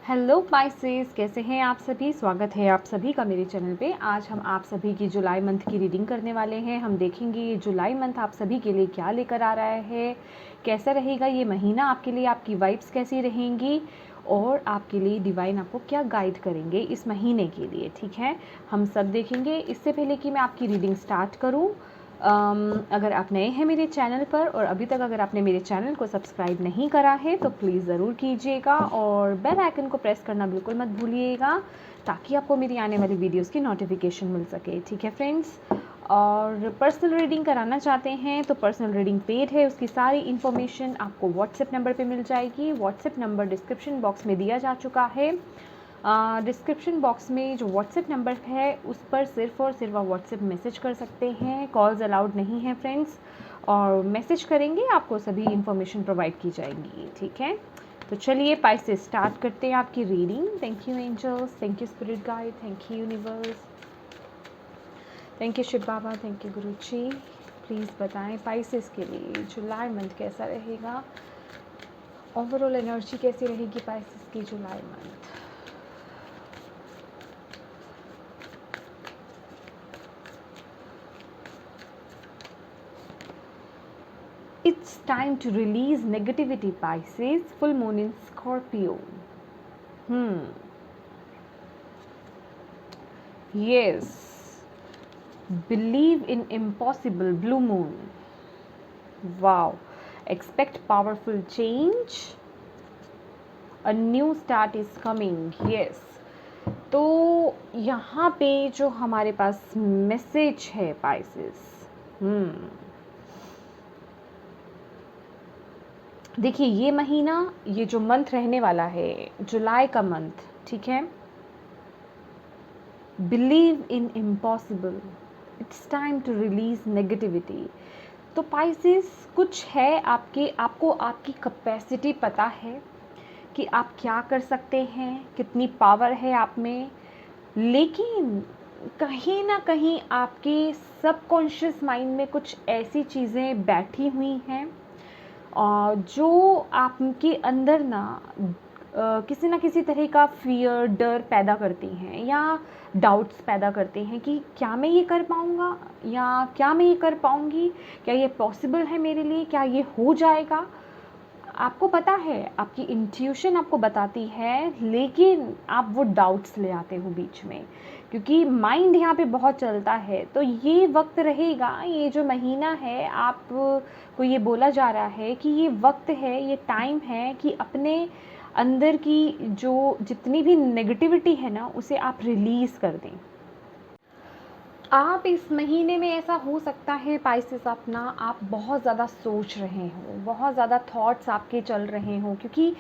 Hello Pisces, कैसे हैं आप सभी। स्वागत है आप सभी का मेरे चैनल पे। आज हम आप सभी की जुलाई मंथ की रीडिंग करने वाले हैं। हम देखेंगे ये जुलाई मंथ आप सभी के लिए क्या लेकर आ रहा है, कैसा रहेगा ये महीना आपके लिए, आपकी वाइब्स कैसी रहेंगी और आपके लिए डिवाइन आपको क्या गाइड करेंगे इस महीने के लिए। ठीक है, हम सब देखेंगे। इससे पहले कि मैं आपकी रीडिंग स्टार्ट करूँ, अगर आप नए हैं मेरे चैनल पर और अभी तक अगर आपने मेरे चैनल को सब्सक्राइब नहीं करा है तो प्लीज़ ज़रूर कीजिएगा और बेल आइकन को प्रेस करना बिल्कुल मत भूलिएगा ताकि आपको मेरी आने वाली वीडियोस की नोटिफिकेशन मिल सके। ठीक है फ्रेंड्स, और पर्सनल रीडिंग कराना चाहते हैं तो पर्सनल रीडिंग पेड है, उसकी सारी इन्फॉर्मेशन आपको व्हाट्सएप नंबर पे मिल जाएगी। व्हाट्सएप नंबर डिस्क्रिप्शन बॉक्स में दिया जा चुका है। डिस्क्रिप्शन बॉक्स में जो व्हाट्सएप नंबर है उस पर सिर्फ़ और सिर्फ आप व्हाट्सएप मैसेज कर सकते हैं, कॉल्स अलाउड नहीं है फ्रेंड्स। और मैसेज करेंगे आपको सभी इन्फॉर्मेशन प्रोवाइड की जाएंगी। ठीक है, तो चलिए पाइस से स्टार्ट करते हैं आपकी reading. Thank you angels, thank you spirit guide, thank you universe, thank you Shiv Baba, thank you Guru ji. Please बताएं पाइसेस के लिए जुलाई मंथ कैसा रहेगा, ओवरऑल एनर्जी कैसी रहेगी पाइसेस की जुलाई month. It's time to release negativity, Pisces. Full moon in Scorpio. Yes. Believe in impossible. Blue moon. Wow. Expect powerful change. A new start is coming. Yes. तो यहाँ पे जो हमारे पास मैसेज है Pisces, देखिए ये महीना, ये जो मंथ रहने वाला है जुलाई का मंथ, ठीक है, believe in impossible, it's time to release negativity. तो पाइसेस कुछ है आपको आपकी कैपेसिटी पता है कि आप क्या कर सकते हैं, कितनी पावर है आप में, लेकिन कहीं ना कहीं आपके सबकॉन्शियस माइंड में कुछ ऐसी चीज़ें बैठी हुई हैं जो आपके अंदर ना किसी ना किसी तरह का फियर, डर पैदा करती हैं या डाउट्स पैदा करते हैं कि क्या मैं ये कर पाऊँगा या क्या मैं ये कर पाऊँगी, क्या ये पॉसिबल है मेरे लिए, क्या ये हो जाएगा। आपको पता है, आपकी इंट्यूशन आपको बताती है, लेकिन आप वो डाउट्स ले आते हो बीच में क्योंकि माइंड यहाँ पे बहुत चलता है। तो ये वक्त रहेगा, ये जो महीना है आप को ये बोला जा रहा है कि ये वक्त है, ये टाइम है कि अपने अंदर की जो जितनी भी नेगेटिविटी है ना उसे आप रिलीज़ कर दें। आप इस महीने में ऐसा हो सकता है पाइसेस अपना आप बहुत ज़्यादा सोच रहे हो, बहुत ज़्यादा थॉट्स आपके चल रहे हो क्योंकि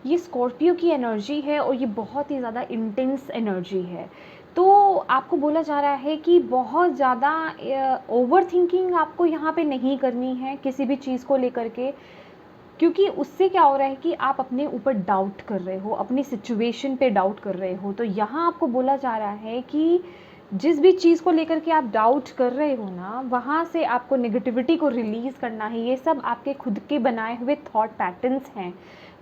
ये स्कॉर्पियो की एनर्जी है और ये बहुत ही ज़्यादा इंटेंस एनर्जी है। तो आपको बोला जा रहा है कि बहुत ज़्यादा ओवर थिंकिंग आपको यहाँ पे नहीं करनी है किसी भी चीज़ को लेकर के, क्योंकि उससे क्या हो रहा है कि आप अपने ऊपर डाउट कर रहे हो, अपनी सिचुएशन पे डाउट कर रहे हो। तो यहाँ आपको बोला जा रहा है कि जिस भी चीज़ को लेकर के आप डाउट कर रहे हो ना, वहाँ से आपको नेगेटिविटी को रिलीज़ करना है। ये सब आपके खुद के बनाए हुए थॉट पैटर्न्स हैं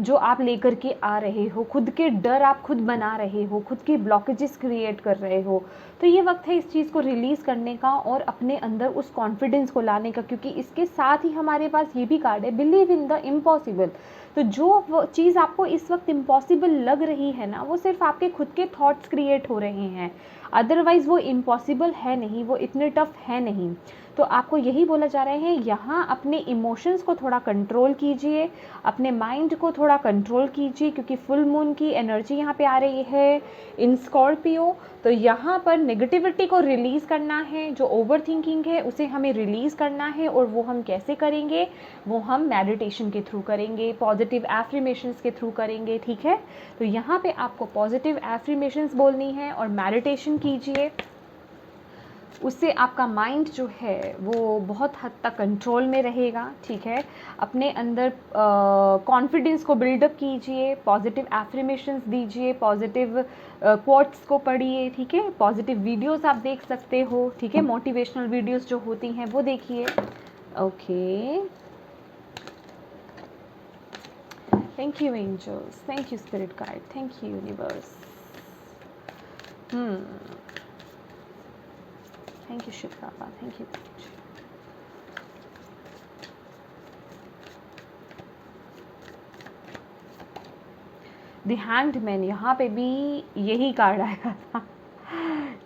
जो आप लेकर के आ रहे हो, खुद के डर आप खुद बना रहे हो, खुद के ब्लॉकेजेस क्रिएट कर रहे हो। तो ये वक्त है इस चीज़ को रिलीज़ करने का और अपने अंदर उस कॉन्फिडेंस को लाने का, क्योंकि इसके साथ ही हमारे पास ये भी कार्ड है, बिलीव इन द इम्पॉसिबल। तो जो चीज़ आपको इस वक्त इम्पॉसिबल लग रही है ना, वो सिर्फ आपके खुद के थॉट्स क्रिएट हो रहे हैं, अदरवाइज़ वो इम्पॉसिबल है नहीं, वो इतने टफ है नहीं। तो आपको यही बोला जा रहा है, यहाँ अपने इमोशंस को थोड़ा कंट्रोल कीजिए, अपने माइंड को थोड़ा कंट्रोल कीजिए, क्योंकि फुल मून की एनर्जी यहाँ पे आ रही है इन स्कॉर्पियो। तो यहाँ पर नेगेटिविटी को रिलीज़ करना है, जो ओवर थिंकिंग है उसे हमें रिलीज़ करना है। और वो हम कैसे करेंगे, वो हम मेडिटेशन के थ्रू करेंगे, पॉजिटिव एफर्मेशंस के थ्रू करेंगे। ठीक है, तो यहाँ पे आपको पॉजिटिव एफर्मेशंस बोलनी है और मेडिटेशन कीजिए, उससे आपका माइंड जो है वो बहुत हद तक कंट्रोल में रहेगा। ठीक है, अपने अंदर कॉन्फिडेंस को बिल्डअप कीजिए, पॉजिटिव एफर्मेशंस दीजिए, पॉजिटिव कोट्स को पढ़िए। ठीक है, पॉजिटिव वीडियोस आप देख सकते हो। ठीक है, मोटिवेशनल वीडियोस जो होती हैं वो देखिए। Okay, thank you angels, thank you spirit guide, thank you universe, thank you Shiv Baba, thank you. The hanged man, यहाँ पे भी यही कार्ड आएगा था।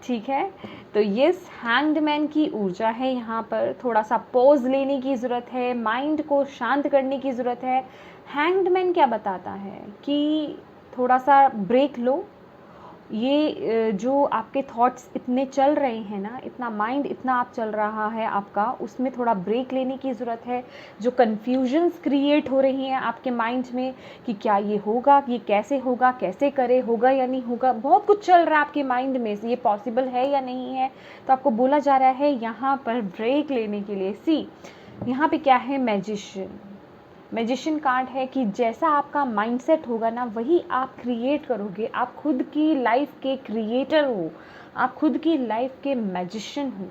ठीक है, तो यस, हैंग्ड मैन की ऊर्जा है यहाँ पर। थोड़ा सा पॉज लेने की ज़रूरत है, माइंड को शांत करने की ज़रूरत है। हैंग्ड मैन क्या बताता है कि थोड़ा सा ब्रेक लो। ये जो आपके थॉट्स इतने चल रहे हैं ना, इतना माइंड इतना आप चल रहा है आपका, उसमें थोड़ा ब्रेक लेने की ज़रूरत है। जो कन्फ्यूजन्स क्रिएट हो रही हैं आपके माइंड में कि क्या ये होगा, ये कैसे होगा, कैसे करे, होगा या नहीं होगा, बहुत कुछ चल रहा है आपके माइंड में, ये पॉसिबल है या नहीं है। तो आपको बोला जा रहा है यहाँ पर ब्रेक लेने के लिए। सी, यहाँ पे क्या है, मैजिशियन। मैजिशियन कार्ड है कि जैसा आपका माइंडसेट होगा ना, वही आप क्रिएट करोगे। आप खुद की लाइफ के क्रिएटर हो, आप खुद की लाइफ के मैजिशियन हो।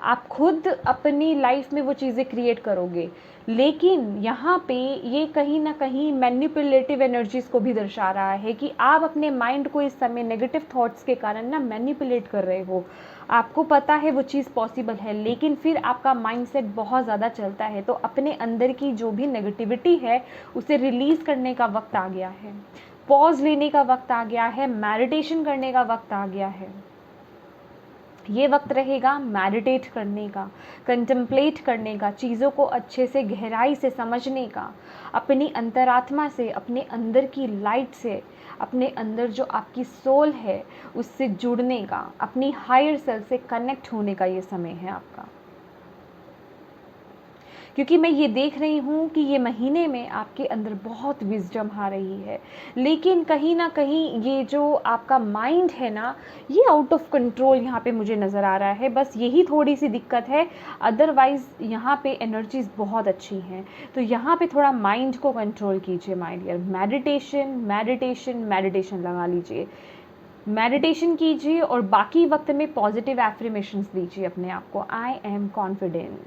आप खुद अपनी लाइफ में वो चीज़ें क्रिएट करोगे। लेकिन यहाँ पे ये कहीं ना कहीं मैनिपुलेटिव एनर्जीज़ को भी दर्शा रहा है कि आप अपने माइंड को इस समय नेगेटिव थॉट्स के कारण ना मैनिपुलेट कर रहे हो। आपको पता है वो चीज़ पॉसिबल है, लेकिन फिर आपका माइंडसेट बहुत ज़्यादा चलता है। तो अपने अंदर की जो भी नेगेटिविटी है उसे रिलीज़ करने का वक्त आ गया है, पॉज लेने का वक्त आ गया है, मेडिटेशन करने का वक्त आ गया है। ये वक्त रहेगा मेडिटेट करने का, कंटेम्पलेट करने का, चीज़ों को अच्छे से गहराई से समझने का, अपनी अंतरात्मा से, अपने अंदर की लाइट से, अपने अंदर जो आपकी सोल है उससे जुड़ने का, अपनी हायर सेल्फ से कनेक्ट होने का ये समय है आपका। क्योंकि मैं ये देख रही हूँ कि ये महीने में आपके अंदर बहुत विजडम आ रही है, लेकिन कहीं ना कहीं ये जो आपका माइंड है ना, ये आउट ऑफ कंट्रोल यहाँ पे मुझे नज़र आ रहा है। बस यही थोड़ी सी दिक्कत है, अदरवाइज़ यहाँ पे एनर्जीज़ बहुत अच्छी हैं। तो यहाँ पे थोड़ा माइंड को कंट्रोल कीजिए my dear. Meditation meditation meditation लगा लीजिए, मेडिटेशन कीजिए और बाकी वक्त में पॉजिटिव एफर्मेशंस दीजिए अपने आप को। आई एम कॉन्फिडेंट,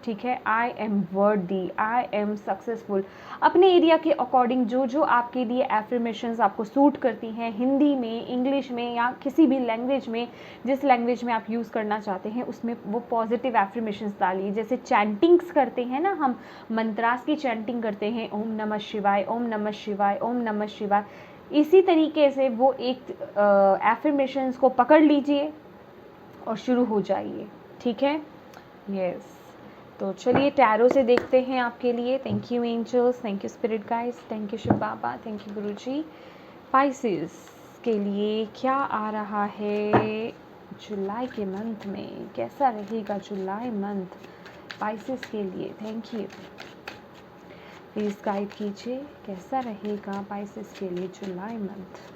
ठीक है, आई एम वर्दी, आई एम सक्सेसफुल। अपने एरिया के अकॉर्डिंग जो जो आपके लिए एफर्मेशंस आपको सूट करती हैं, हिंदी में, इंग्लिश में या किसी भी लैंग्वेज में, जिस लैंग्वेज में आप यूज़ करना चाहते हैं उसमें वो पॉजिटिव एफर्मेशंस डालिए। जैसे चैंटिंग्स करते हैं ना, हम मंत्रास की चैंटिंग करते हैं, ओम नमः शिवाय, ओम नमः शिवाय, ओम नमः शिवाय। इसी तरीके से वो एक एफर्मेशंस को पकड़ लीजिए और शुरू हो जाइए, ठीक है। यस, तो चलिए टैरो से देखते हैं आपके लिए। Thank you angels, thank you spirit guides, thank you Shiv Baba, thank you Guruji. Pisces के लिए क्या आ रहा है जुलाई के मंथ में, कैसा रहेगा जुलाई मंथ पाइसेस के लिए? थैंक यू, प्लीज़ गाइड कीजिए कैसा रहेगा पाइसेस के लिए जुलाई month.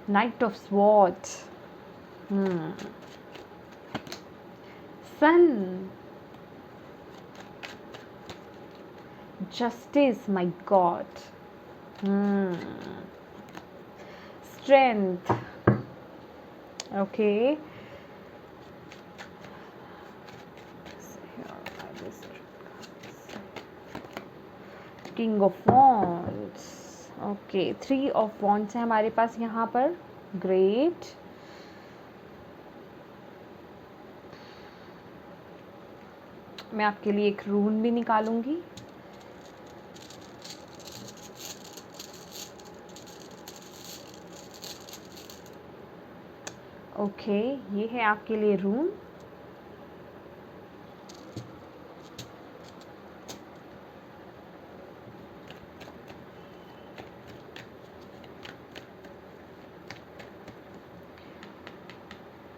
Knight of Swords, Sun, Justice, my God, Strength, okay, King of Wands, okay, 3 of wands है हमारे पास यहाँ पर। ग्रेट, मैं आपके लिए एक रून भी निकालूंगी। ओके, ये है आपके लिए रून।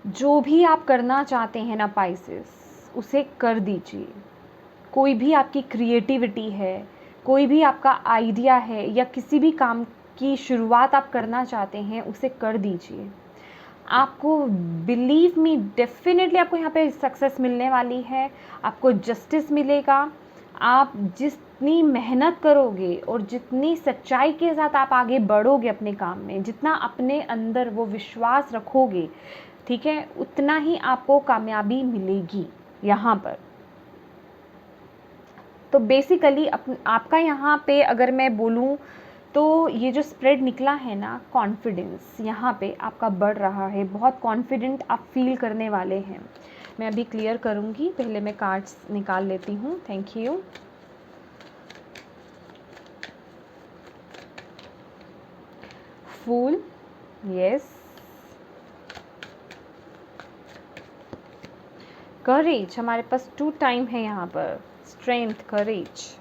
जो भी आप करना चाहते हैं ना पाइसेस, उसे कर दीजिए। कोई भी आपकी क्रिएटिविटी है, कोई भी आपका आइडिया है, या किसी भी काम की शुरुआत आप करना चाहते हैं, उसे कर दीजिए। आपको बिलीव मी, डेफिनेटली आपको यहाँ पे सक्सेस मिलने वाली है, आपको जस्टिस मिलेगा। आप जितनी मेहनत करोगे और जितनी सच्चाई के साथ आप आगे बढ़ोगे अपने काम में, जितना अपने अंदर वो विश्वास रखोगे, ठीक है, उतना ही आपको कामयाबी मिलेगी यहाँ पर। तो बेसिकली आपका यहाँ पे अगर मैं बोलूँ तो ये जो स्प्रेड निकला है ना, कॉन्फिडेंस यहाँ पे आपका बढ़ रहा है, बहुत कॉन्फिडेंट आप फील करने वाले हैं। मैं अभी क्लियर करूँगी, पहले मैं कार्ड्स निकाल लेती हूँ। Thank you. Fool, yes. Courage, हमारे पास 2 टाइम है यहाँ पर, strength, courage.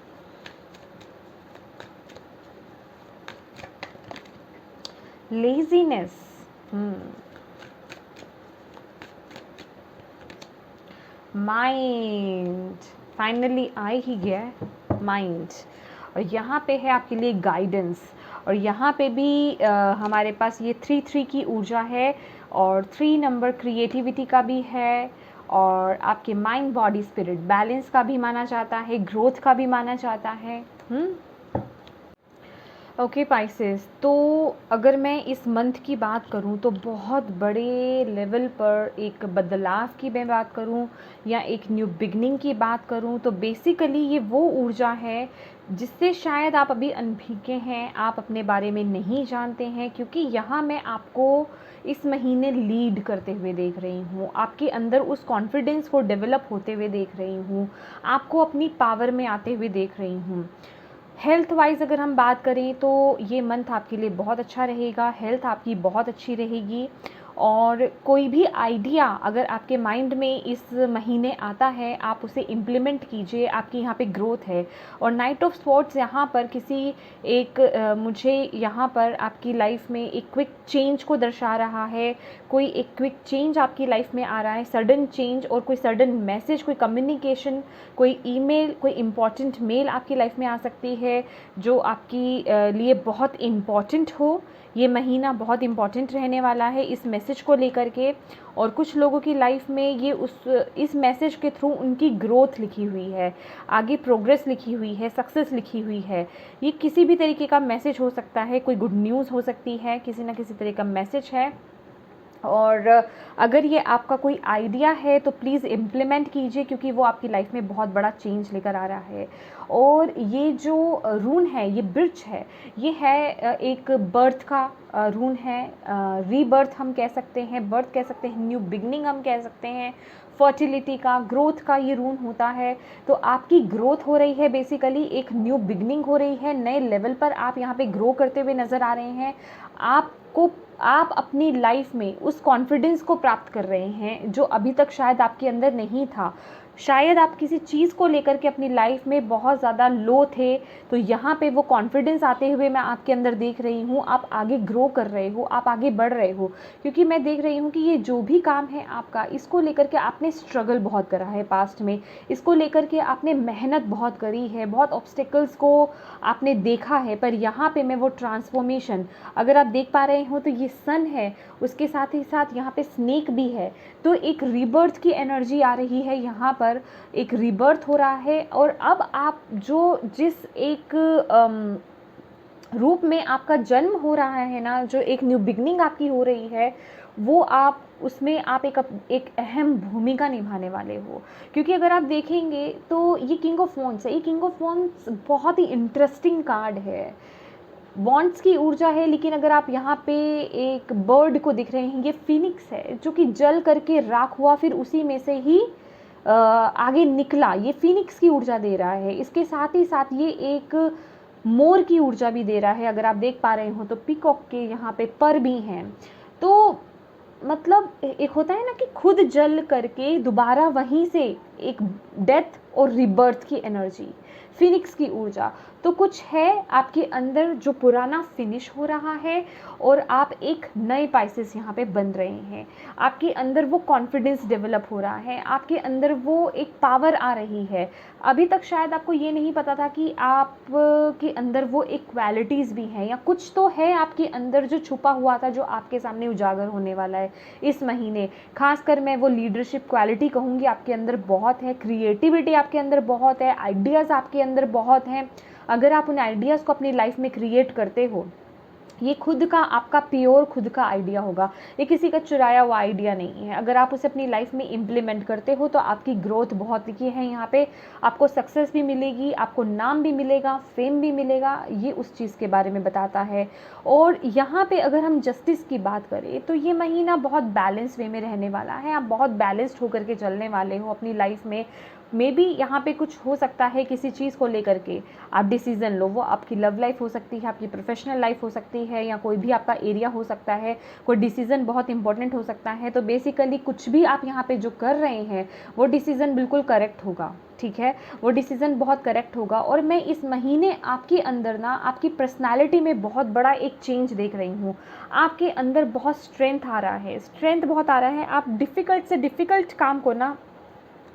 Laziness, mind, finally आ ही गया माइंड। और यहाँ पे है आपके लिए गाइडेंस, और यहाँ पे भी हमारे पास ये 3-3 की ऊर्जा है, और 3 नंबर क्रिएटिविटी का भी है, और आपके माइंड बॉडी स्पिरिट बैलेंस का भी माना जाता है, ग्रोथ का भी माना जाता है। ओके पाइसेस, तो अगर मैं इस मंथ की बात करूं तो बहुत बड़े लेवल पर एक बदलाव की मैं बात करूं या एक न्यू बिगनिंग की बात करूं तो बेसिकली ये वो ऊर्जा है जिससे शायद आप अभी अनभिज्ञ हैं, आप अपने बारे में नहीं जानते हैं, क्योंकि यहाँ मैं आपको इस महीने लीड करते हुए देख रही हूँ, आपके अंदर उस कॉन्फिडेंस को डेवलप होते हुए देख रही हूँ, आपको अपनी पावर में आते हुए देख रही हूँ। हेल्थ वाइज अगर हम बात करें तो ये मंथ आपके लिए बहुत अच्छा रहेगा, हेल्थ आपकी बहुत अच्छी रहेगी, और कोई भी आइडिया अगर आपके माइंड में इस महीने आता है आप उसे इम्प्लीमेंट कीजिए, आपकी यहाँ पे ग्रोथ है। और नाइट ऑफ स्वॉर्ड्स यहाँ पर किसी एक मुझे यहाँ पर आपकी लाइफ में एक क्विक चेंज को दर्शा रहा है, कोई एक क्विक चेंज आपकी लाइफ में आ रहा है, सडन चेंज, और कोई सडन मैसेज, कोई कम्युनिकेशन, कोई ईमेल, कोई इम्पॉर्टेंट मेल आपकी लाइफ में आ सकती है जो आपकी लिए बहुत इम्पॉर्टेंट हो। ये महीना बहुत इम्पॉर्टेंट रहने वाला है इस मैसेज को लेकर के, और कुछ लोगों की लाइफ में ये इस मैसेज के थ्रू उनकी ग्रोथ लिखी हुई है, आगे प्रोग्रेस लिखी हुई है, सक्सेस लिखी हुई है। ये किसी भी तरीके का मैसेज हो सकता है, कोई गुड न्यूज़ हो सकती है, किसी ना किसी तरह का मैसेज है। और अगर ये आपका कोई आइडिया है तो प्लीज़ इम्प्लीमेंट कीजिए, क्योंकि वो आपकी लाइफ में बहुत बड़ा चेंज लेकर आ रहा है। और ये जो रून है, ये बिर्च है, ये है एक बर्थ का रून है, रीबर्थ हम कह सकते हैं, बर्थ कह सकते हैं, न्यू बिगनिंग हम कह सकते हैं, फर्टिलिटी का, ग्रोथ का ये रून होता है। तो आपकी ग्रोथ हो रही है, बेसिकली एक न्यू बिगनिंग हो रही है, नए लेवल पर आप यहाँ पे ग्रो करते हुए नज़र आ रहे हैं। आप अपनी लाइफ में उस कॉन्फिडेंस को प्राप्त कर रहे हैं जो अभी तक शायद आपके अंदर नहीं था। शायद आप किसी चीज़ को लेकर के अपनी लाइफ में बहुत ज़्यादा लो थे, तो यहाँ पे वो कॉन्फिडेंस आते हुए मैं आपके अंदर देख रही हूँ, आप आगे ग्रो कर रहे हो, आप आगे बढ़ रहे हो, क्योंकि मैं देख रही हूँ कि ये जो भी काम है आपका, इसको लेकर के आपने स्ट्रगल बहुत करा है पास्ट में, इसको लेकर के आपने मेहनत बहुत करी है, बहुत ऑब्स्टिकल्स को आपने देखा है, पर यहाँ पे मैं वो ट्रांसफॉर्मेशन, अगर आप देख पा रहे हो तो ये सन है, उसके साथ ही साथ यहाँ पे स्नेक भी है, तो एक रीबर्थ की एनर्जी आ रही है, यहाँ पर एक रीबर्थ हो रहा है। और अब आप जिस एक रूप में आपका जन्म हो रहा है ना, जो एक न्यू बिगनिंग आपकी हो रही है, वो आप उसमें आप एक अहम भूमिका निभाने वाले हो। क्योंकि अगर आप देखेंगे तो ये किंग ऑफ वॉन्ड्स है, ये किंग ऑफ वॉन्ड्स बहुत ही इंटरेस्टिंग कार्ड है, वॉन्ड्स की ऊर्जा है, लेकिन अगर आप यहाँ पे एक बर्ड को दिख रहे हैं, ये फिनिक्स है जो कि जल करके राख हुआ, फिर उसी में से ही आगे निकला, ये फिनिक्स की ऊर्जा दे रहा है। इसके साथ ही साथ ये एक मोर की ऊर्जा भी दे रहा है, अगर आप देख पा रहे हो तो पीकॉक के यहाँ पे पर भी हैं। तो मतलब एक होता है ना कि खुद जल करके दोबारा वहीं से एक डेथ और रिबर्थ की एनर्जी, फिनिक्स की ऊर्जा, तो कुछ है आपके अंदर जो पुराना फिनिश हो रहा है और आप एक नए पाइसेस यहाँ पे बन रहे हैं, आपके अंदर वो कॉन्फिडेंस डेवलप हो रहा है, आपके अंदर वो एक पावर आ रही है। अभी तक शायद आपको ये नहीं पता था कि आप के अंदर वो एक क्वालिटीज़ भी हैं, या कुछ तो है आपके अंदर जो छुपा हुआ था, जो आपके सामने उजागर होने वाला है इस महीने। खासकर मैं वो लीडरशिप क्वालिटी कहूँगी आपके अंदर बहुत है, क्रिएटिविटी आपके अंदर बहुत है, आइडियाज़ आपके अंदर बहुत हैं। अगर आप उन आइडियाज़ को अपनी लाइफ में क्रिएट करते हो ये खुद का आपका प्योर खुद का आइडिया होगा, ये किसी का चुराया हुआ आइडिया नहीं है। अगर आप उसे अपनी लाइफ में इम्प्लीमेंट करते हो तो आपकी ग्रोथ बहुत दिखी है यहाँ पे, आपको सक्सेस भी मिलेगी, आपको नाम भी मिलेगा, फेम भी मिलेगा, ये उस चीज़ के बारे में बताता है। और यहाँ पे अगर हम जस्टिस की बात करें तो ये महीना बहुत बैलेंस वे में रहने वाला है, आप बहुत बैलेंस्ड होकर के चलने वाले हो अपनी लाइफ में। मे बी यहाँ पे कुछ हो सकता है किसी चीज़ को लेकर के आप डिसीज़न लो, वो आपकी लव लाइफ हो सकती है, आपकी प्रोफेशनल लाइफ हो सकती है, या कोई भी आपका एरिया हो सकता है, कोई डिसीज़न बहुत इंपॉर्टेंट हो सकता है। तो बेसिकली कुछ भी आप यहाँ पे जो कर रहे हैं वो डिसीज़न बिल्कुल करेक्ट होगा, ठीक है, वो डिसीज़न बहुत करेक्ट होगा। और मैं इस महीने आपके अंदर ना आपकी पर्सनैलिटी में बहुत बड़ा एक चेंज देख रही हूँ, आपके अंदर बहुत स्ट्रेंथ आ रहा है, स्ट्रेंथ बहुत आ रहा है। आप डिफ़िकल्ट से डिफ़िकल्ट काम को ना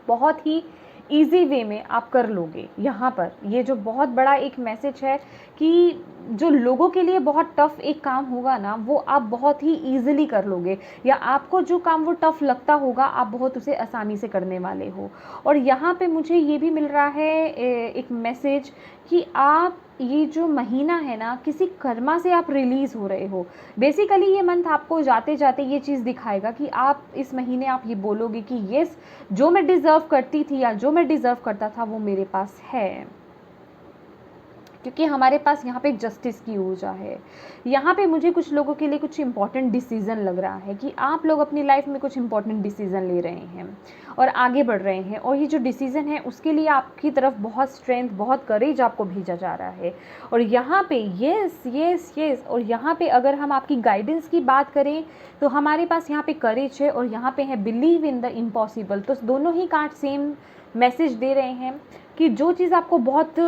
बहुत ही ईजी वे में आप कर लोगे। यहाँ पर ये जो बहुत बड़ा एक मैसेज है कि जो लोगों के लिए बहुत टफ़ एक काम होगा ना वो आप बहुत ही ईजिली कर लोगे, या आपको जो काम वो टफ़ लगता होगा आप बहुत उसे आसानी से करने वाले हो। और यहाँ पे मुझे ये भी मिल रहा है एक मैसेज कि आप ये जो महीना है ना किसी कर्मा से आप रिलीज़ हो रहे हो। बेसिकली ये मंथ आपको जाते जाते ये चीज़ दिखाएगा कि आप इस महीने आप ये बोलोगे कि येस, जो मैं डिज़र्व करती थी या जो मैं डिज़र्व करता था वो मेरे पास है, क्योंकि हमारे पास यहाँ पे जस्टिस की ऊर्जा है। यहाँ पे मुझे कुछ लोगों के लिए कुछ इंपॉर्टेंट डिसीज़न लग रहा है कि आप लोग अपनी लाइफ में कुछ इंपॉर्टेंट डिसीज़न ले रहे हैं और आगे बढ़ रहे हैं, और ये जो डिसीज़न है उसके लिए आपकी तरफ बहुत स्ट्रेंथ, बहुत करेज आपको भेजा जा रहा है। और यहाँ पे येस येस येस, और यहाँ पे अगर हम आपकी गाइडेंस की बात करें तो हमारे पास यहाँ पे करेज है और यहाँ पे है बिलीव इन द इम्पॉसिबल। तो दोनों ही कार्ड सेम मैसेज दे रहे हैं कि जो चीज़ आपको बहुत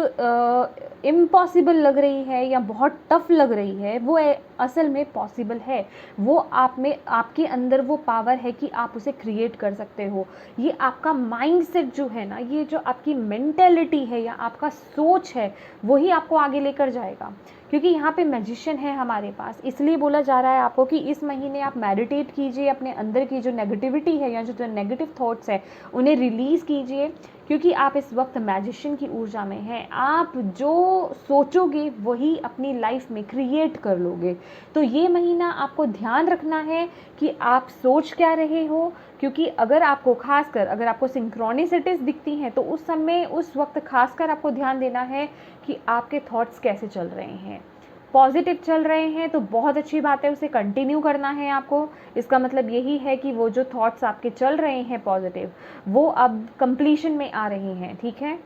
इम्पॉसिबल लग रही है या बहुत टफ लग रही है वो असल में पॉसिबल है। वो आप में, आपके अंदर वो पावर है कि आप उसे क्रिएट कर सकते हो। ये आपका माइंडसेट जो है ना, ये जो आपकी मेंटेलिटी है या आपका सोच है वही आपको आगे लेकर जाएगा। क्योंकि यहाँ पे मैजिशियन है हमारे पास, इसलिए बोला जा रहा है आपको कि इस महीने आप मेडिटेट कीजिए, अपने अंदर की जो नेगेटिविटी है या जो नेगेटिव थॉट्स है उन्हें रिलीज़ कीजिए, क्योंकि आप इस वक्त मैजिशियन की ऊर्जा में हैं। आप जो सोचोगे वही अपनी लाइफ में क्रिएट कर लोगे। तो ये महीना आपको ध्यान रखना है कि आप सोच क्या रहे हो, क्योंकि अगर आपको खासकर अगर आपको सिंक्रोनिसिटीज़ दिखती हैं तो उस समय उस वक्त खासकर आपको ध्यान देना है कि आपके थॉट्स कैसे चल रहे हैं। पॉजिटिव चल रहे हैं तो बहुत अच्छी बात है, उसे कंटिन्यू करना है आपको। इसका मतलब यही है कि वो जो थॉट्स आपके चल रहे हैं पॉजिटिव, वो अब कंप्लीशन में आ रहे हैं, ठीक है,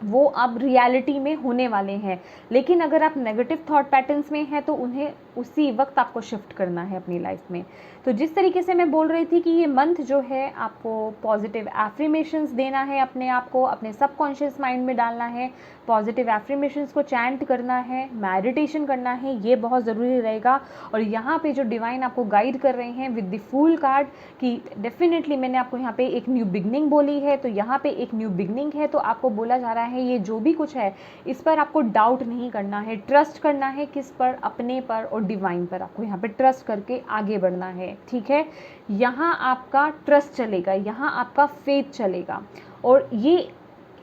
वो अब रियलिटी में होने वाले हैं। लेकिन अगर आप नेगेटिव थॉट पैटर्न्स में हैं तो उन्हें उसी वक्त आपको शिफ्ट करना है अपनी लाइफ में। तो जिस तरीके से मैं बोल रही थी कि ये मंथ जो है आपको पॉजिटिव एफर्मेशंस देना है, अपने आप को अपने सबकॉन्शियस माइंड में डालना है, पॉजिटिव एफर्मेशंस को चैंट करना है, मेडिटेशन करना है, ये बहुत ज़रूरी रहेगा। और यहाँ पे जो डिवाइन आपको गाइड कर रहे हैं विद द फूल कार्ड कि डेफिनेटली मैंने आपको यहाँ पे एक न्यू बिगनिंग बोली है, तो यहाँ पे एक न्यू बिगनिंग है। तो आपको बोला जा रहा है ये जो भी कुछ है इस पर आपको डाउट नहीं करना है, ट्रस्ट करना है। किस पर? अपने पर और डिवाइन पर। आपको यहाँ पे ट्रस्ट करके आगे बढ़ना है, ठीक है। यहाँ आपका ट्रस्ट चलेगा, यहाँ आपका फेथ चलेगा। और ये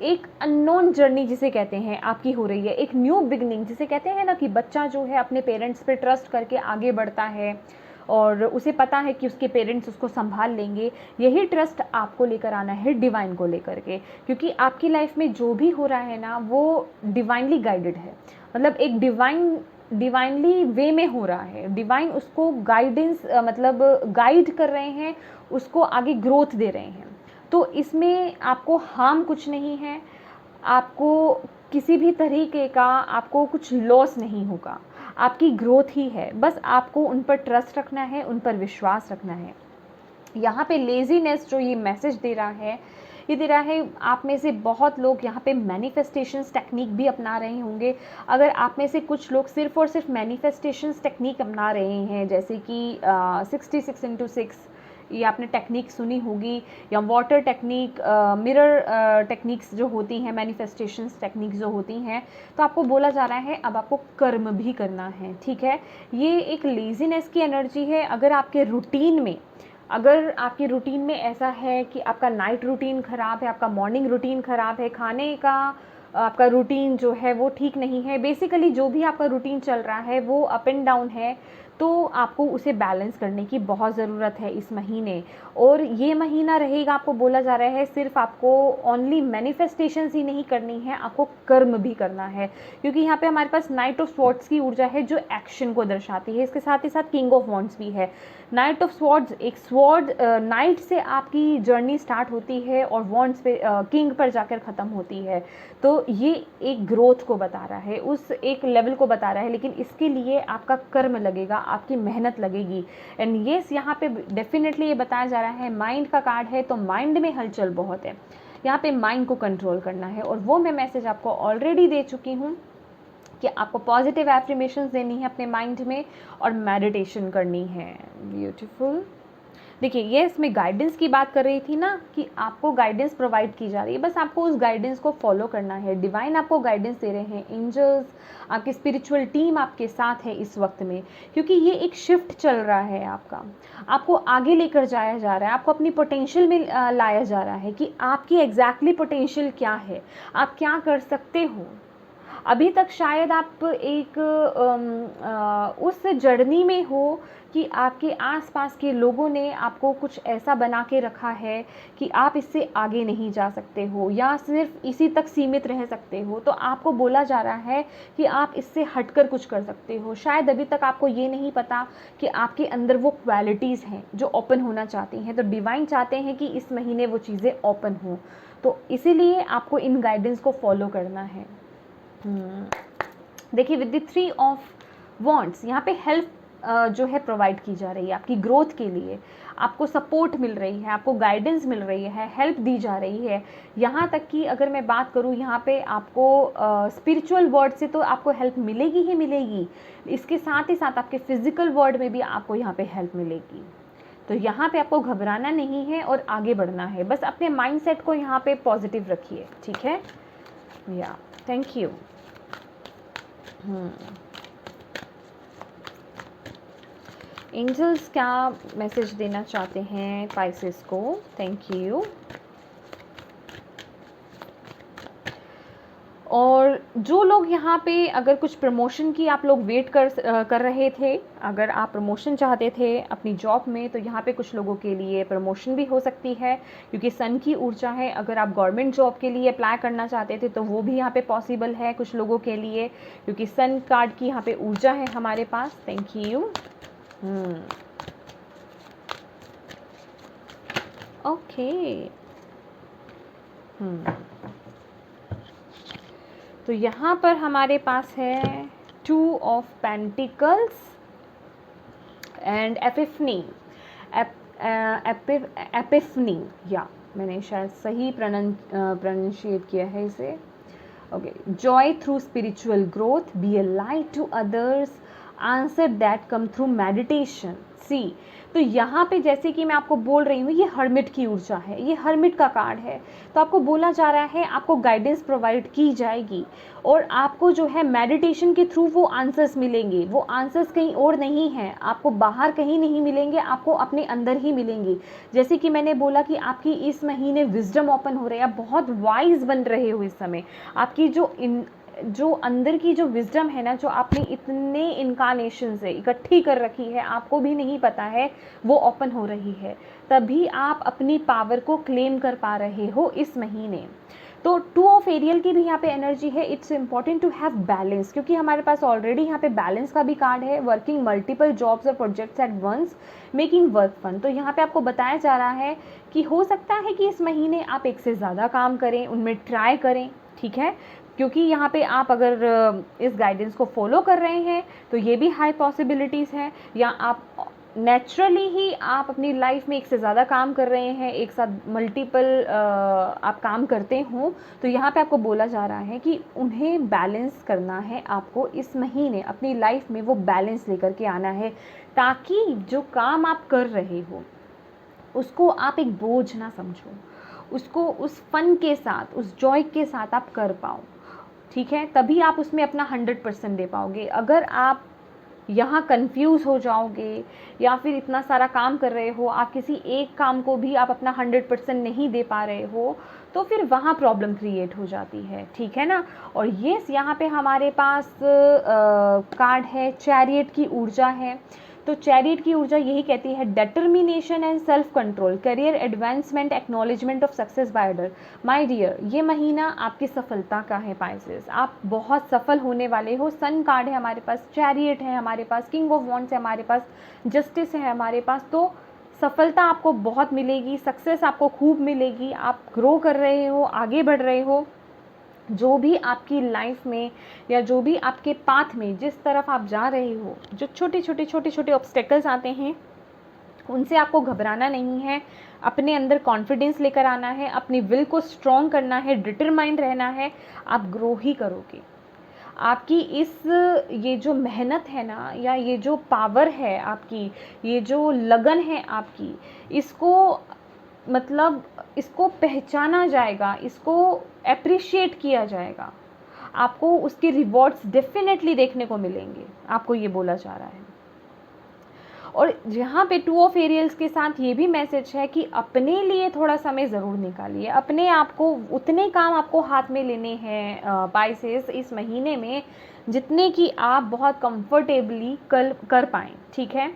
एक अननोन जर्नी जिसे कहते हैं आपकी हो रही है, एक न्यू बिगनिंग जिसे कहते हैं ना कि बच्चा जो है अपने पेरेंट्स पे ट्रस्ट करके आगे बढ़ता है और उसे पता है कि उसके पेरेंट्स उसको संभाल लेंगे। यही ट्रस्ट आपको लेकर आना है डिवाइन को लेकर के, क्योंकि आपकी लाइफ में जो भी हो रहा है ना वो डिवाइनली गाइडेड है। मतलब एक डिवाइनली वे में हो रहा है, डिवाइन उसको गाइडेंस मतलब गाइड कर रहे हैं, उसको आगे ग्रोथ दे रहे हैं। तो इसमें आपको हार्म कुछ नहीं है, आपको किसी भी तरीके का आपको कुछ लॉस नहीं होगा, आपकी ग्रोथ ही है। बस आपको उन पर ट्रस्ट रखना है, उन पर विश्वास रखना है। यहाँ पे लेज़ीनेस जो ये मैसेज दे रहा है, ये दे रहा है आप में से बहुत लोग यहाँ पे मैनिफेस्टेशंस टेक्निक भी अपना रहे होंगे। अगर आप में से कुछ लोग सिर्फ़ और सिर्फ मैनिफेस्टेशंस टेक्निक अपना रहे हैं, जैसे कि 66x6 ये आपने टेक्निक सुनी होगी, या वाटर टेक्निक, मिरर टेक्निक्स जो होती हैं, मैनिफेस्टेशंस टेक्निक्स जो होती हैं, तो आपको बोला जा रहा है अब आपको कर्म भी करना है, ठीक है। ये एक लेज़ीनेस की एनर्जी है। अगर आपके रूटीन में, अगर आपकी रूटीन में ऐसा है कि आपका नाइट रूटीन ख़राब है, आपका मॉर्निंग रूटीन ख़राब है, खाने का आपका रूटीन जो है वो ठीक नहीं है, बेसिकली जो भी आपका रूटीन चल रहा है वो अप एंड डाउन है, तो आपको उसे बैलेंस करने की बहुत ज़रूरत है इस महीने। और ये महीना रहेगा, आपको बोला जा रहा है सिर्फ आपको ओनली मैनिफेस्टेशंस ही नहीं करनी है, आपको कर्म भी करना है, क्योंकि यहाँ पे हमारे पास नाइट ऑफ स्वॉर्ड्स की ऊर्जा है जो एक्शन को दर्शाती है। इसके साथ ही साथ किंग ऑफ वॉन्ड्स भी है। नाइट ऑफ स्वॉर्ड्स, एक स्वॉर्ड नाइट से आपकी जर्नी स्टार्ट होती है और वॉन्ड्स पे किंग पर जाकर ख़त्म होती है। तो ये एक ग्रोथ को बता रहा है, उस एक लेवल को बता रहा है, लेकिन इसके लिए आपका कर्म लगेगा, आपकी मेहनत लगेगी। एंड येस, यहाँ पे डेफिनेटली ये बताया जा रहा है, माइंड का कार्ड है, तो माइंड में हलचल बहुत है, यहाँ पे माइंड को कंट्रोल करना है। और वो मैं मैसेज आपको ऑलरेडी दे चुकी हूँ कि आपको पॉजिटिव एफर्मेशंस देनी है अपने माइंड में और मेडिटेशन करनी है। ब्यूटीफुल। देखिए, ये इसमें गाइडेंस की बात कर रही थी ना, कि आपको गाइडेंस प्रोवाइड की जा रही है, बस आपको उस गाइडेंस को फॉलो करना है। डिवाइन आपको गाइडेंस दे रहे हैं, एंजल्स, आपकी स्पिरिचुअल टीम आपके साथ है इस वक्त में, क्योंकि ये एक शिफ्ट चल रहा है आपका, आपको आगे लेकर जाया जा रहा है, आपको अपनी पोटेंशियल में लाया जा रहा है कि आपकी एग्जैक्टली पोटेंशियल क्या है, आप क्या कर सकते हो। अभी तक शायद आप एक उस जर्नी में हो कि आपके आसपास के लोगों ने आपको कुछ ऐसा बना के रखा है कि आप इससे आगे नहीं जा सकते हो या सिर्फ इसी तक सीमित रह सकते हो। तो आपको बोला जा रहा है कि आप इससे हटकर कुछ कर सकते हो। शायद अभी तक आपको ये नहीं पता कि आपके अंदर वो क्वालिटीज़ हैं जो ओपन होना चाहती हैं, तो डिवाइन चाहते हैं कि इस महीने वो चीज़ें ओपन हों, तो इसीलिए आपको इन गाइडेंस को फॉलो करना है। देखिए, विद द 3 ऑफ वॉन्ड्स यहाँ पे हेल्प जो है प्रोवाइड की जा रही है आपकी ग्रोथ के लिए, आपको सपोर्ट मिल रही है, आपको गाइडेंस मिल रही है, हेल्प दी जा रही है। यहाँ तक कि अगर मैं बात करूँ, यहाँ पे आपको स्पिरिचुअल वर्ड से तो आपको हेल्प मिलेगी ही मिलेगी, इसके साथ ही साथ आपके फिजिकल वर्ड में भी आपको यहाँ पे हेल्प मिलेगी। तो यहाँ पे आपको घबराना नहीं है और आगे बढ़ना है, बस अपने माइंडसेट को यहाँ पे पॉजिटिव रखिए, ठीक है। या थैंक यू। एंजल्स क्या मैसेज देना चाहते हैं पाइसेस को? Thank you. और जो लोग यहाँ पे अगर कुछ प्रमोशन की आप लोग वेट कर रहे थे, अगर आप प्रमोशन चाहते थे अपनी जॉब में, तो यहाँ पे कुछ लोगों के लिए प्रमोशन भी हो सकती है, क्योंकि सन की ऊर्जा है। अगर आप गवर्नमेंट जॉब के लिए अप्लाई करना चाहते थे तो वो भी यहाँ पे पॉसिबल है कुछ लोगों के लिए, क्योंकि सन कार्ड की यहाँ पे ऊर्जा है हमारे पास। Thank you. ओके। तो यहाँ पर हमारे पास है 2 of pentacles and epiphany. Epiphany, या मैंने शायद सही प्रोनाउंशिएट किया है इसे। Okay. Joy through spiritual growth, be a light to others, answer that come through meditation. See, तो यहाँ पे जैसे कि मैं आपको बोल रही हूँ, ये हर्मिट की ऊर्जा है, ये हर्मिट का कार्ड है। तो आपको बोला जा रहा है आपको गाइडेंस प्रोवाइड की जाएगी और आपको जो है मेडिटेशन के थ्रू वो आंसर्स मिलेंगे। वो आंसर्स कहीं और नहीं हैं, आपको बाहर कहीं नहीं मिलेंगे, आपको अपने अंदर ही मिलेंगे। जैसे कि मैंने बोला कि आपकी इस महीने विजडम ओपन हो रही है, आप बहुत वाइज बन रहे हो इस समय। आपकी जो अंदर की जो विजडम है ना, जो आपने इतने इनकारनेशन से इकट्ठी कर रखी है, आपको भी नहीं पता है, वो ओपन हो रही है। तभी आप अपनी पावर को क्लेम कर पा रहे हो इस महीने। तो 2 ऑफ एरियल की भी यहाँ पे एनर्जी है। It's important to have balance, क्योंकि हमारे पास ऑलरेडी यहाँ पे बैलेंस का भी कार्ड है। वर्किंग मल्टीपल जॉब्स और projects at once, making work fun. तो यहाँ पे आपको बताया जा रहा है कि हो सकता है कि इस महीने आप एक से ज़्यादा काम करें, उनमें ट्राई करें, ठीक है। क्योंकि यहाँ पे आप अगर इस गाइडेंस को फॉलो कर रहे हैं तो ये भी हाई पॉसिबिलिटीज़ है, या आप नेचुरली ही आप अपनी लाइफ में एक से ज़्यादा काम कर रहे हैं, एक साथ मल्टीपल आप काम करते हों। तो यहाँ पे आपको बोला जा रहा है कि उन्हें बैलेंस करना है, आपको इस महीने अपनी लाइफ में वो बैलेंस लेकर के आना है, ताकि जो काम आप कर रहे हो उसको आप एक बोझ ना समझो, उसको उस फन के साथ, उस जॉय के साथ आप कर पाओ, ठीक है। तभी आप उसमें अपना 100% दे पाओगे। अगर आप यहाँ कंफ्यूज हो जाओगे, या फिर इतना सारा काम कर रहे हो, आप किसी एक काम को भी आप अपना 100% नहीं दे पा रहे हो, तो फिर वहाँ प्रॉब्लम क्रिएट हो जाती है, ठीक है ना। और ये यहाँ पे हमारे पास कार्ड है चैरियट की ऊर्जा है। तो चैरियट की ऊर्जा यही कहती है determination and self control, career advancement, acknowledgement of success by other. My dear, ये महीना आपकी सफलता का है पाइसेस, आप बहुत सफल होने वाले हो। सन कार्ड है हमारे पास, चैरियट है हमारे पास, किंग ऑफ वॉन्ड्स है हमारे पास, जस्टिस है हमारे पास। तो सफलता आपको बहुत मिलेगी, सक्सेस आपको खूब मिलेगी, आप ग्रो कर रहे हो, आगे बढ़ रहे हो। जो भी आपकी लाइफ में या जो भी आपके पाथ में जिस तरफ आप जा रहे हो, जो छोटे छोटे ऑब्स्टेकल्स आते हैं, उनसे आपको घबराना नहीं है। अपने अंदर कॉन्फिडेंस लेकर आना है, अपनी विल को स्ट्रॉन्ग करना है, डिटरमाइंड रहना है, आप ग्रो ही करोगे। आपकी ये जो मेहनत है ना, या ये जो पावर है आपकी, ये जो लगन है आपकी, इसको पहचाना जाएगा, इसको एप्रिशिएट किया जाएगा, आपको उसके रिवॉर्ड्स डेफिनेटली देखने को मिलेंगे, आपको ये बोला जा रहा है। और यहाँ पे 2 ऑफ एरियल्स के साथ ये भी मैसेज है कि अपने लिए थोड़ा समय ज़रूर निकालिए, अपने आप को उतने काम आपको हाथ में लेने हैं पाइसेस इस महीने में, जितने कि आप बहुत कंफर्टेबली कर पाएँ, ठीक है।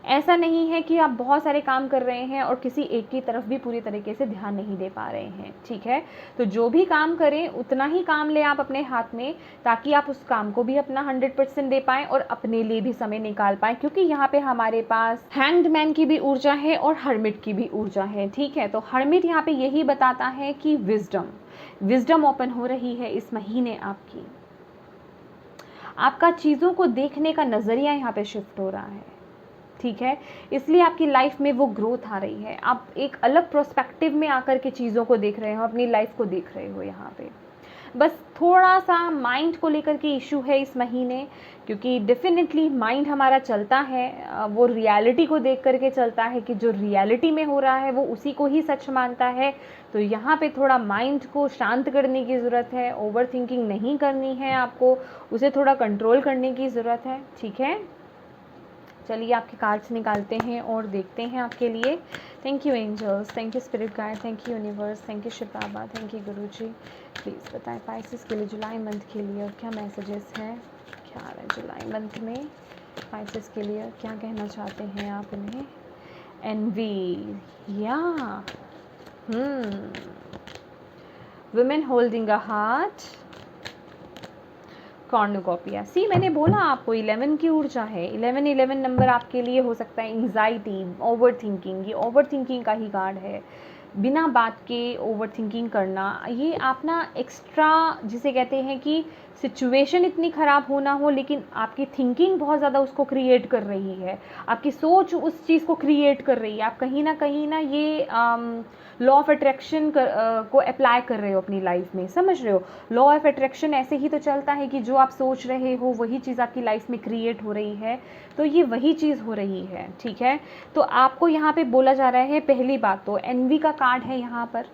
ऐसा नहीं है कि आप बहुत सारे काम कर रहे हैं और किसी एक की तरफ भी पूरी तरीके से ध्यान नहीं दे पा रहे हैं, ठीक है। तो जो भी काम करें उतना ही काम ले आप अपने हाथ में, ताकि आप उस काम को भी अपना 100% दे पाएँ और अपने लिए भी समय निकाल पाएँ, क्योंकि यहाँ पे हमारे पास हैंग्ड मैन की भी ऊर्जा है और हर्मिट की भी ऊर्जा है, ठीक है। तो हर्मिट यहाँ पे यही बताता है कि विजडम ओपन हो रही है इस महीने आपकी, आपका चीज़ों को देखने का नज़रिया यहाँ पे शिफ्ट हो रहा है, ठीक है। इसलिए आपकी लाइफ में वो ग्रोथ आ रही है, आप एक अलग प्रोस्पेक्टिव में आकर के चीज़ों को देख रहे हो, अपनी लाइफ को देख रहे हो यहाँ पे। बस थोड़ा सा माइंड को लेकर के इशू है इस महीने, क्योंकि डेफिनेटली माइंड हमारा चलता है, वो रियलिटी को देख करके चलता है कि जो रियलिटी में हो रहा है वो उसी को ही सच मानता है। तो यहाँ पे थोड़ा माइंड को शांत करने की ज़रूरत है, ओवर थिंकिंग नहीं करनी है आपको, उसे थोड़ा कंट्रोल करने की ज़रूरत है, ठीक है। चलिए आपके कार्ड्स निकालते हैं और देखते हैं आपके लिए। Thank you angels, thank you spirit guide, thank you universe, thank you Shiv Baba, thank you Guruji. Please बताएं पाइसेस के लिए जुलाई मंथ के लिए क्या मैसेजेस हैं, क्या आ रहा है जुलाई मंथ में पाइसेस के लिए, क्या कहना चाहते हैं आप उन्हें। एनवी, या women holding a heart, cornucopia. See मैंने बोला आपको 11 की ऊर्जा है, 11 नंबर आपके लिए हो सकता है एंग्जाइटी, ओवर थिंकिंग, ये ओवर थिंकिंग का ही कार्ड है। बिना बात के ओवर थिंकिंग करना, ये आप ना एक्स्ट्रा, जिसे कहते हैं कि सिचुएशन इतनी ख़राब हो ना हो, लेकिन आपकी थिंकिंग बहुत ज़्यादा उसको क्रिएट कर रही है, आपकी सोच उस चीज़ को क्रिएट कर रही है। आप कहीं ना ये लॉ ऑफ अट्रैक्शन को अप्लाई कर रहे हो अपनी लाइफ में, समझ रहे हो। लॉ ऑफ अट्रैक्शन ऐसे ही तो चलता है कि जो आप सोच रहे हो वही चीज़ आपकी लाइफ में क्रिएट हो रही है, तो ये वही चीज़ हो रही है, ठीक है। तो आपको यहाँ पे बोला जा रहा है, पहली बात तो एनवी का कार्ड है यहाँ पर,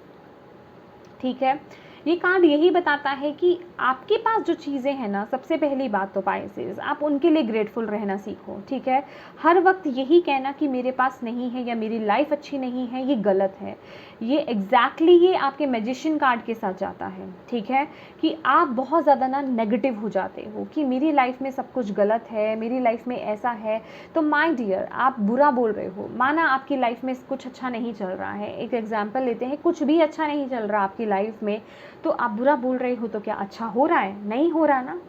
ठीक है। ये कार्ड यही बताता है कि आपके पास जो चीज़ें हैं ना, सबसे पहली बात तो पाइसेस, आप उनके लिए ग्रेटफुल रहना सीखो, ठीक है। हर वक्त यही कहना कि मेरे पास नहीं है या मेरी लाइफ अच्छी नहीं है, ये गलत है। ये एग्जैक्टली ये आपके मैजिशियन कार्ड के साथ जाता है, ठीक है, कि आप बहुत ज़्यादा ना नेगेटिव हो जाते हो कि मेरी लाइफ में सब कुछ गलत है, मेरी लाइफ में ऐसा है। तो माय डियर, आप बुरा बोल रहे हो, माना आपकी लाइफ में कुछ अच्छा नहीं चल रहा है, एक एग्जाम्पल लेते हैं, कुछ भी अच्छा नहीं चल रहा आपकी लाइफ में, तो आप बुरा बोल रहे हो, तो क्या अच्छा हो रहा है? नहीं हो रहा ना।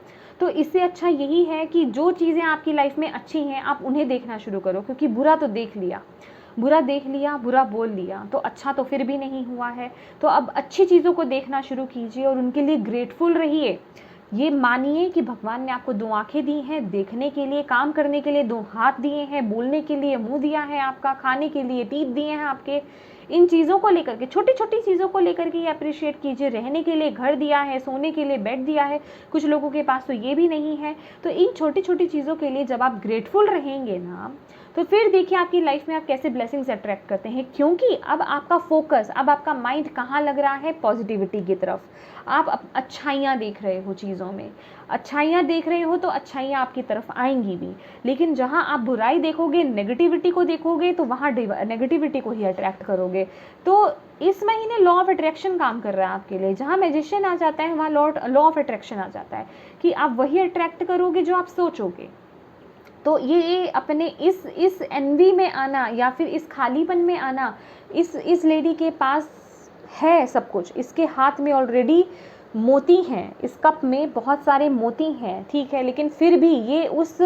तो इससे अच्छा यही है कि जो चीज़ें आपकी लाइफ में अच्छी हैं आप उन्हें देखना शुरू करो, क्योंकि बुरा तो देख लिया, बुरा बोल लिया, तो अच्छा तो फिर भी नहीं हुआ है। तो अब अच्छी चीज़ों को देखना शुरू कीजिए और उनके लिए ग्रेटफुल रहिए। ये मानिए कि भगवान ने आपको 2 आँखें दी हैं देखने के लिए, काम करने के लिए 2 हाथ दिए हैं, बोलने के लिए मुंह दिया है आपका, खाने के लिए टीथ दिए हैं आपके। इन चीज़ों को लेकर के, छोटी छोटी चीज़ों को लेकर के अप्रिशिएट कीजिए। रहने के लिए घर दिया है, सोने के लिए बेड दिया है, कुछ लोगों के पास तो ये भी नहीं है। तो इन छोटी छोटी चीज़ों के लिए जब आप ग्रेटफुल रहेंगे ना, तो फिर देखिए आपकी लाइफ में आप कैसे ब्लेसिंग्स अट्रैक्ट करते हैं, क्योंकि अब आपका फोकस, अब आपका माइंड कहाँ लग रहा है, पॉजिटिविटी की तरफ। आप अच्छाइयाँ देख रहे हो, चीज़ों में अच्छाइयाँ देख रहे हो तो अच्छाइयाँ आपकी तरफ आएंगी भी। लेकिन जहाँ आप बुराई देखोगे, नेगेटिविटी को देखोगे, तो वहाँ नेगेटिविटी को ही अट्रैक्ट करोगे। तो इस महीने लॉ ऑफ अट्रैक्शन काम कर रहा है आपके लिए। जहाँ मैजिशियन आ जाता है वहाँ लॉ ऑफ अट्रैक्शन आ जाता है कि आप वही अट्रैक्ट करोगे जो आप सोचोगे। तो ये अपने इस एनवी में आना या फिर इस खालीपन में आना, इस लेडी के पास है सब कुछ, इसके हाथ में ऑलरेडी मोती हैं, इस कप में बहुत सारे मोती हैं, ठीक है, लेकिन फिर भी ये उस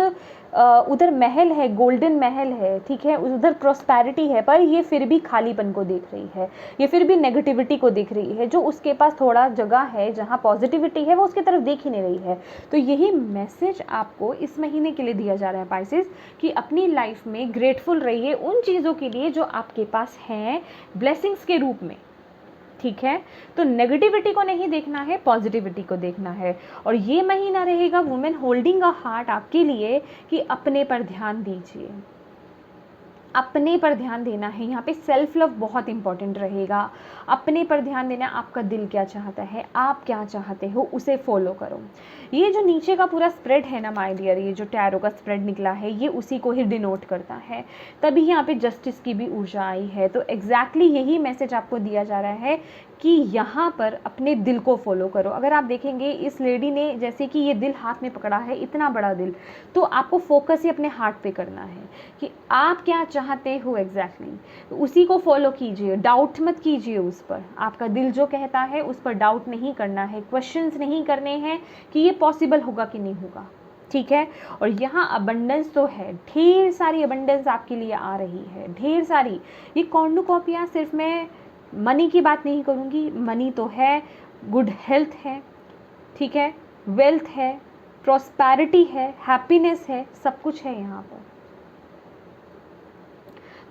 उधर महल है, गोल्डन महल है, ठीक है, उधर प्रॉस्पेरिटी है, पर ये फिर भी खालीपन को देख रही है, ये फिर भी नेगेटिविटी को देख रही है। जो उसके पास थोड़ा जगह है जहाँ पॉजिटिविटी है वो उसकी तरफ देख ही नहीं रही है। तो यही मैसेज आपको इस महीने के लिए दिया जा रहा है पाइसेस, कि अपनी लाइफ में ग्रेटफुल रहिए उन चीज़ों के लिए जो आपके पास हैं ब्लेसिंग्स के रूप में, ठीक है। तो नेगेटिविटी को नहीं देखना है, पॉजिटिविटी को देखना है। और ये महीना रहेगा वुमेन होल्डिंग अ हार्ट आपके लिए, कि अपने पर ध्यान दीजिए, अपने पर ध्यान देना है। यहाँ पे सेल्फ लव बहुत इंपॉर्टेंट रहेगा। अपने पर ध्यान देना, आपका दिल क्या चाहता है, आप क्या चाहते हो, उसे फॉलो करो। ये जो नीचे का पूरा स्प्रेड है ना माय डियर, ये जो टैरो का स्प्रेड निकला है, ये उसी को ही डिनोट करता है। तभी यहाँ पे जस्टिस की भी ऊर्जा आई है। तो एग्जैक्टली यही मैसेज आपको दिया जा रहा है कि यहाँ पर अपने दिल को फॉलो करो। अगर आप देखेंगे इस लेडी ने जैसे कि ये दिल हाथ में पकड़ा है, इतना बड़ा दिल, तो आपको फोकस ही अपने हार्ट पे करना है कि आप क्या चाहते हो एग्जैक्टली, तो उसी को फॉलो कीजिए। डाउट मत कीजिए उस पर, आपका दिल जो कहता है उस पर डाउट नहीं करना है, क्वेश्चंस नहीं करने हैं कि ये पॉसिबल होगा कि नहीं होगा, ठीक है। और यहाँ अबंडेंस तो है, ढेर सारी अबंडेंस आपके लिए आ रही है, ढेर सारी। ये कॉर्नुकॉपिया सिर्फ मैं मनी की बात नहीं करूँगी, मनी तो है, गुड हेल्थ है, ठीक है, वेल्थ है, प्रॉस्पेरिटी है, हैप्पीनेस है, सब कुछ है यहाँ पर।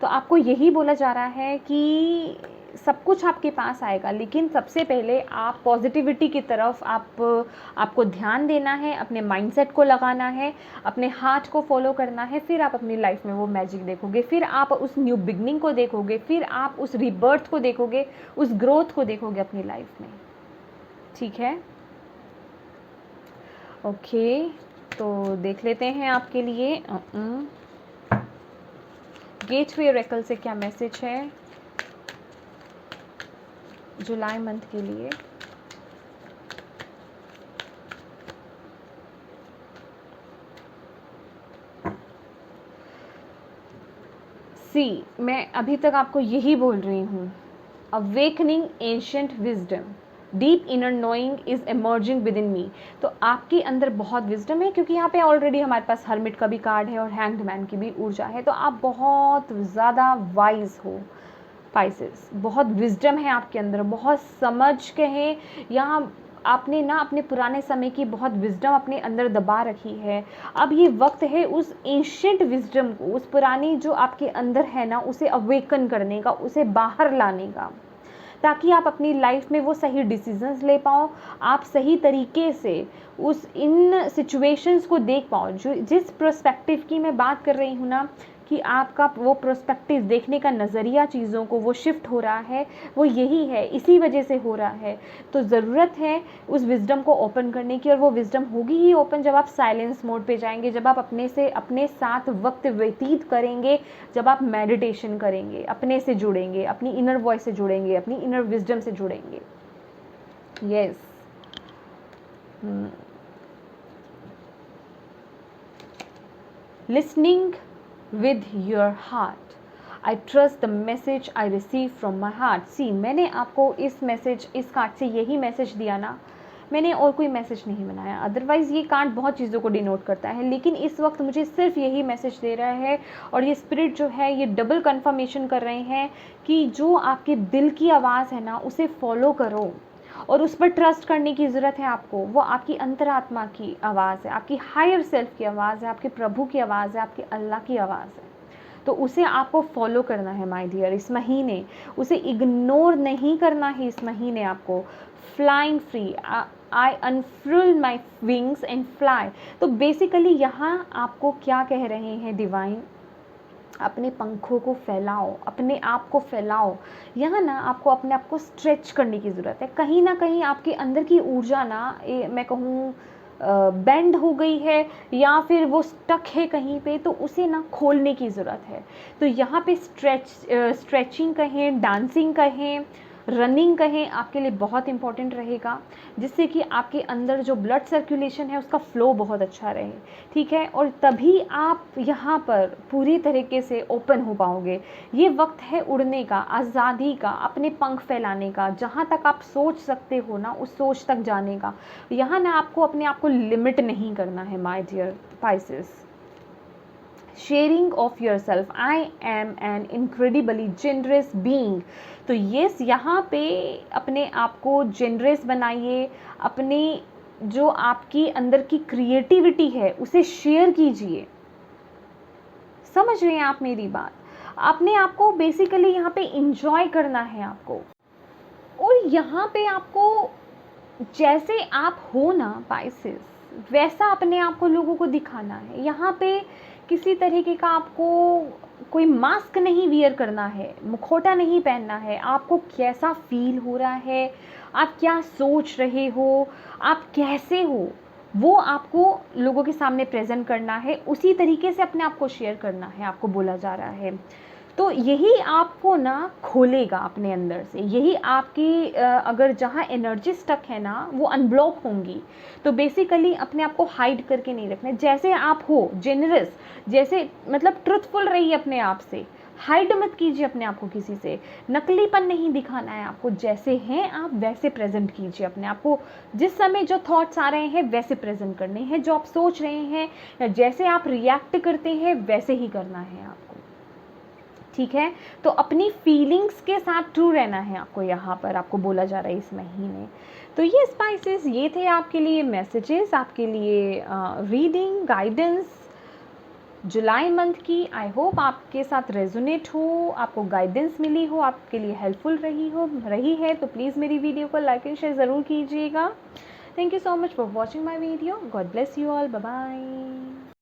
तो आपको यही बोला जा रहा है कि सब कुछ आपके पास आएगा, लेकिन सबसे पहले आप पॉजिटिविटी की तरफ आपको ध्यान देना है, अपने माइंडसेट को लगाना है, अपने हार्ट को फॉलो करना है। फिर आप अपनी लाइफ में वो मैजिक देखोगे, फिर आप उस न्यू बिगनिंग को देखोगे, फिर आप उस रीबर्थ को देखोगे, उस ग्रोथ को देखोगे अपनी लाइफ में, ठीक है। ओके, तो देख लेते हैं आपके लिए गेटवे ऑरेकल से क्या मैसेज है जुलाई मंथ के लिए। सी, मैं अभी तक आपको यही बोल रही हूँ, awakening ancient wisdom, deep inner knowing is emerging within me. तो आपके अंदर बहुत विजडम है, क्योंकि यहाँ पे ऑलरेडी हमारे पास हर्मिट का भी कार्ड है और हैंग्ड मैन की भी ऊर्जा है। तो आप बहुत ज़्यादा वाइज हो पाइसेस, बहुत विजडम है आपके अंदर, बहुत समझ के हैं। यहाँ आपने ना अपने पुराने समय की बहुत विजडम अपने अंदर दबा रखी है। अब ये वक्त है उस एंशिएंट विजडम को, उस पुरानी जो आपके अंदर है ना, उसे अवेकन करने का, उसे बाहर लाने का, ताकि आप अपनी लाइफ में वो सही डिसीजंस ले पाओ, आप सही तरीके से उस इन सिचुएशंस को देख पाओ। जो जिस प्रोस्पेक्टिव की मैं बात कर रही हूँ ना, कि आपका वो प्रोस्पेक्टिव देखने का नज़रिया चीज़ों को वो शिफ्ट हो रहा है, वो यही है, इसी वजह से हो रहा है। तो ज़रूरत है उस विजडम को ओपन करने की, और वो विजडम होगी ही ओपन जब आप साइलेंस मोड पे जाएंगे, जब आप अपने साथ वक्त व्यतीत करेंगे, जब आप मेडिटेशन करेंगे, अपने से जुड़ेंगे, अपनी इनर वॉइस से जुड़ेंगे, अपनी इनर विजडम से जुड़ेंगे। Yes, listening with your heart, I trust the message I receive from my heart। सी, मैंने आपको इस मैसेज, इस कार्ड से यही मैसेज दिया ना, मैंने और कोई मैसेज नहीं बनाया। अदरवाइज़ ये कार्ड बहुत चीज़ों को डिनोट करता है, लेकिन इस वक्त मुझे सिर्फ यही मैसेज दे रहा है। और ये स्पिरिट जो है ये डबल कंफर्मेशन कर रहे हैं कि जो आपके दिल की आवाज़ है ना, उसे फॉलो करो, और उस पर ट्रस्ट करने की ज़रूरत है आपको। वो आपकी अंतरात्मा की आवाज़ है, आपकी हायर सेल्फ की आवाज़ है, आपके प्रभु की आवाज़ है, आपके अल्लाह की आवाज़ है। तो उसे आपको फॉलो करना है माय डियर इस महीने, उसे इग्नोर नहीं करना है इस महीने आपको। Flying free, I unfurl my wings and fly. तो बेसिकली यहाँ आपको क्या कह रहे हैं डिवाइन, अपने पंखों को फैलाओ, अपने आप को फैलाओ। यहाँ ना आपको अपने आप को स्ट्रेच करने की ज़रूरत है। कहीं ना कहीं आपके अंदर की ऊर्जा ना मैं कहूँ बेंड हो गई है या फिर वो स्टक है कहीं पे, तो उसे ना खोलने की ज़रूरत है। तो यहाँ पे स्ट्रेचिंग कहें, डांसिंग कहें, रनिंग कहें, आपके लिए बहुत इंपॉर्टेंट रहेगा, जिससे कि आपके अंदर जो ब्लड सर्कुलेशन है उसका फ़्लो बहुत अच्छा रहे, ठीक है। और तभी आप यहाँ पर पूरी तरीके से ओपन हो पाओगे। ये वक्त है उड़ने का, आज़ादी का, अपने पंख फैलाने का, जहाँ तक आप सोच सकते हो ना उस सोच तक जाने का। यहाँ ना आपको अपने आप को लिमिट नहीं करना है my dear Pisces. Sharing of your self, I am an incredibly generous being. तो येस, यहाँ पे अपने आप को जेनरस बनाइए, अपने जो आपकी अंदर की क्रिएटिविटी है उसे शेयर कीजिए। समझ रहे हैं आप मेरी बात? अपने आप को बेसिकली यहाँ पे इंजॉय करना है आपको। और यहाँ पे आपको जैसे आप हो ना पाइसेस, वैसा अपने आप को लोगों को दिखाना है। यहाँ पे किसी तरीके का आपको कोई मास्क नहीं वियर करना है, मुखौटा नहीं पहनना है। आपको कैसा फील हो रहा है, आप क्या सोच रहे हो, आप कैसे हो, वो आपको लोगों के सामने प्रेजेंट करना है। उसी तरीके से अपने आप को शेयर करना है, आपको बोला जा रहा है। तो यही आपको ना खोलेगा अपने अंदर से। यही आपकी अगर जहाँ एनर्जी स्टक है ना वो अनब्लॉक होंगी। तो बेसिकली अपने आप को हाइड करके नहीं रखना, जैसे आप हो जेनरस, जैसे मतलब ट्रुथफुल रहिए अपने आप से। हाइड मत कीजिए अपने आप को किसी से, नकलीपन नहीं दिखाना है आपको। जैसे हैं आप वैसे प्रेजेंट कीजिए अपने आप को। जिस समय जो थॉट्स आ रहे हैं वैसे प्रेजेंट करने हैं, जो आप सोच रहे हैं या जैसे आप रिएक्ट करते हैं वैसे ही करना है आपको, ठीक है। तो अपनी फीलिंग्स के साथ ट्रू रहना है आपको, यहाँ पर आपको बोला जा रहा है इस महीने। तो ये स्पाइसेस, ये थे आपके लिए मैसेजेस, आपके लिए रीडिंग गाइडेंस जुलाई मंथ की। आई होप आपके साथ रेजोनेट हो, आपको गाइडेंस मिली हो, आपके लिए हेल्पफुल रही है। तो प्लीज़ मेरी वीडियो को लाइक एंड शेयर ज़रूर कीजिएगा। Thank you so much for watching my video. God bless you all. Bye bye.